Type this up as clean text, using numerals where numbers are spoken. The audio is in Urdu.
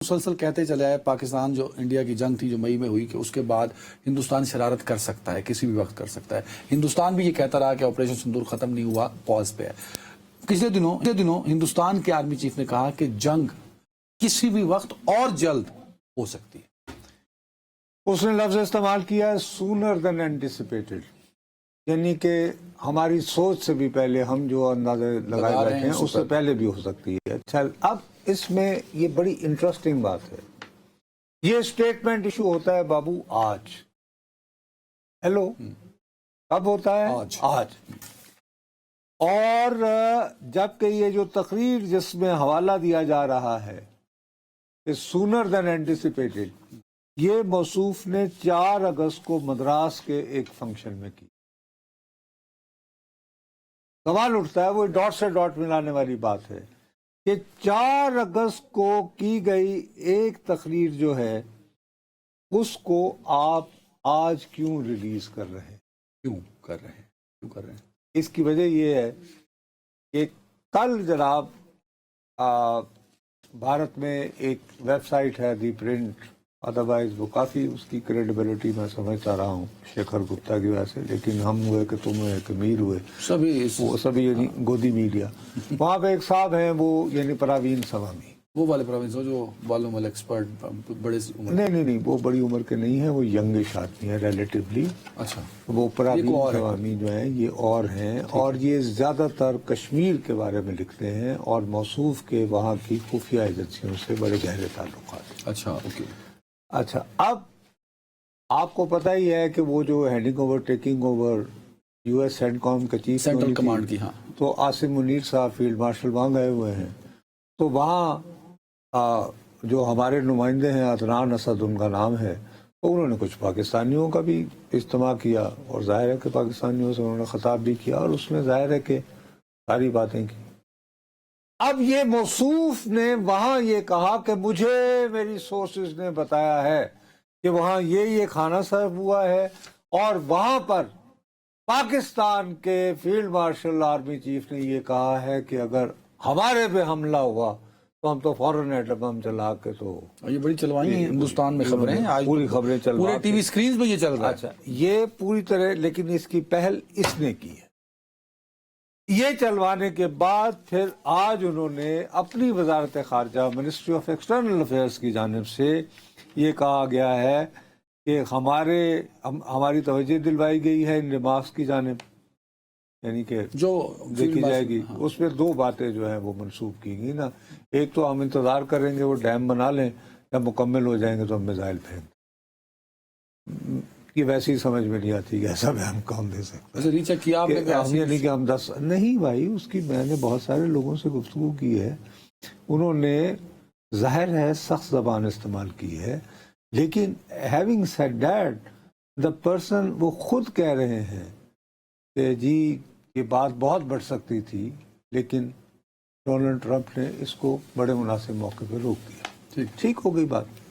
مسلسل کہتے چلے آئے پاکستان جو انڈیا کی جنگ تھی جو مئی میں ہوئی کہ اس کے بعد ہندوستان شرارت کر سکتا ہے، کسی بھی وقت کر سکتا ہے. ہندوستان بھی یہ کہتا رہا کہ آپریشن سندور ختم نہیں ہوا، پاز پہ ہے. پچھلے دنوں ہندوستان کے آرمی چیف نے کہا کہ جنگ کسی بھی وقت اور جلد ہو سکتی ہے. اس نے لفظ استعمال کیا ہے سونر دین اینٹیسپیٹڈ، یعنی کہ ہماری سوچ سے بھی پہلے ہم جو اندازے لگائے بیٹھے ہیں اس سے پہلے بھی ہو سکتی ہے. اچھا، اب اس میں یہ بڑی انٹرسٹنگ بات ہے. یہ اسٹیٹمنٹ ایشو ہوتا ہے بابو آج. ہیلو، کب ہوتا ہے؟ آج. اور جبکہ یہ جو تقریر جس میں حوالہ دیا جا رہا ہے کہ سونر دین اینٹیسپیٹڈ، یہ موصوف نے 4 اگست کو مدراس کے ایک فنکشن میں کی. سوال اٹھتا ہے، وہ ڈاٹ سے ڈاٹ ملانے والی بات ہے کہ 4 اگست کو کی گئی ایک تقریر جو ہے اس کو آپ آج کیوں ریلیز کر رہے ہیں؟ کیوں کر رہے ہیں؟ اس کی وجہ یہ ہے کہ کل جناب بھارت میں ایک ویب سائٹ ہے دی پرنٹ، ادروائز وہ کافی اس کی کریڈیبلٹی میں سمجھتا رہا ہوں شیکھر گپتا کی وجہ سے، لیکن ہم ہوئے کہ تم ہوئے کہ میر ہوئے، سبھی یعنی گودی میڈیا. وہاں پہ ایک صاحب ہیں وہ یعنی پراوین سوامی، وہ والے پروینس ہو جو بالوں والے ایکسپرٹ بڑے عمر. نہیں وہ بڑی عمر کے نہیں ہیں، وہ ینگش آدمی ہیں ریلیٹیولی. اچھا، وہ پراوین سوامی جو ہیں یہ اور ہیں، اور یہ زیادہ تر کشمیر کے بارے میں لکھتے ہیں اور موصوف کے وہاں کی خفیہ ایجنسیوں سے بڑے گہرے تعلقات ہیں. اچھا اوکے. اچھا، اب آپ کو پتہ ہی ہے کہ وہ جو handing over taking over U S CENTCOM کا چیف سینٹرل کمانڈ کی، ہاں، تو عاصم منیر صاحب فیلڈ مارشل وہاں گئے ہوئے ہیں. تو وہاں جو ہمارے نمائندے ہیں عدنان اسد ان کا نام ہے، تو انہوں نے کچھ پاکستانیوں کا بھی اجتماع کیا اور ظاہر ہے کہ پاکستانیوں سے انہوں نے خطاب بھی کیا اور اس میں ظاہر ہے کہ ساری باتیں کی. اب یہ موصوف نے وہاں یہ کہا کہ مجھے میری سورسز نے بتایا ہے کہ وہاں یہ کھانا سرو ہوا ہے، اور وہاں پر پاکستان کے فیلڈ مارشل آرمی چیف نے یہ کہا ہے کہ اگر ہمارے پہ حملہ ہوا تو ہم تو فوراً ایٹم بم چلا کے، تو یہ بڑی چلوائی ہیں ہندوستان میں خبریں، آج پوری خبریں چل رہی ہیں، پورے ٹی وی سکرینز پہ یہ چل رہا ہے. اچھا، یہ پوری طرح، لیکن اس کی پہل اس نے کی ہے. یہ چلوانے کے بعد پھر آج انہوں نے اپنی وزارت خارجہ منسٹری آف ایکسٹرنل افیئرس کی جانب سے یہ کہا گیا ہے کہ ہماری توجہ دلوائی گئی ہے ان ریمارکس کی جانب، یعنی کہ جو دیکھی جائے گی. اس میں 2 باتیں جو ہیں وہ منسوخ کی گئی نا. ایک تو ہم انتظار کریں گے وہ ڈیم بنا لیں، جب مکمل ہو جائیں گے تو ہم میزائل پھینک کہ ویسی سمجھ میں نہیں آتی کہ ایسا بیان کون دے سکتا ہے. ری چیک کیا آپ نے کہ ہم 10 نہیں بھائی، اس کی میں نے بہت سارے لوگوں سے گفتگو کی ہے، انہوں نے ظاہر ہے سخت زبان استعمال کی ہے، لیکن having said that the person وہ خود کہہ رہے ہیں کہ جی یہ بات بہت بڑھ سکتی تھی، لیکن ڈونلڈ ٹرمپ نے اس کو بڑے مناسب موقع پہ روک دیا. ٹھیک ہو گئی بات.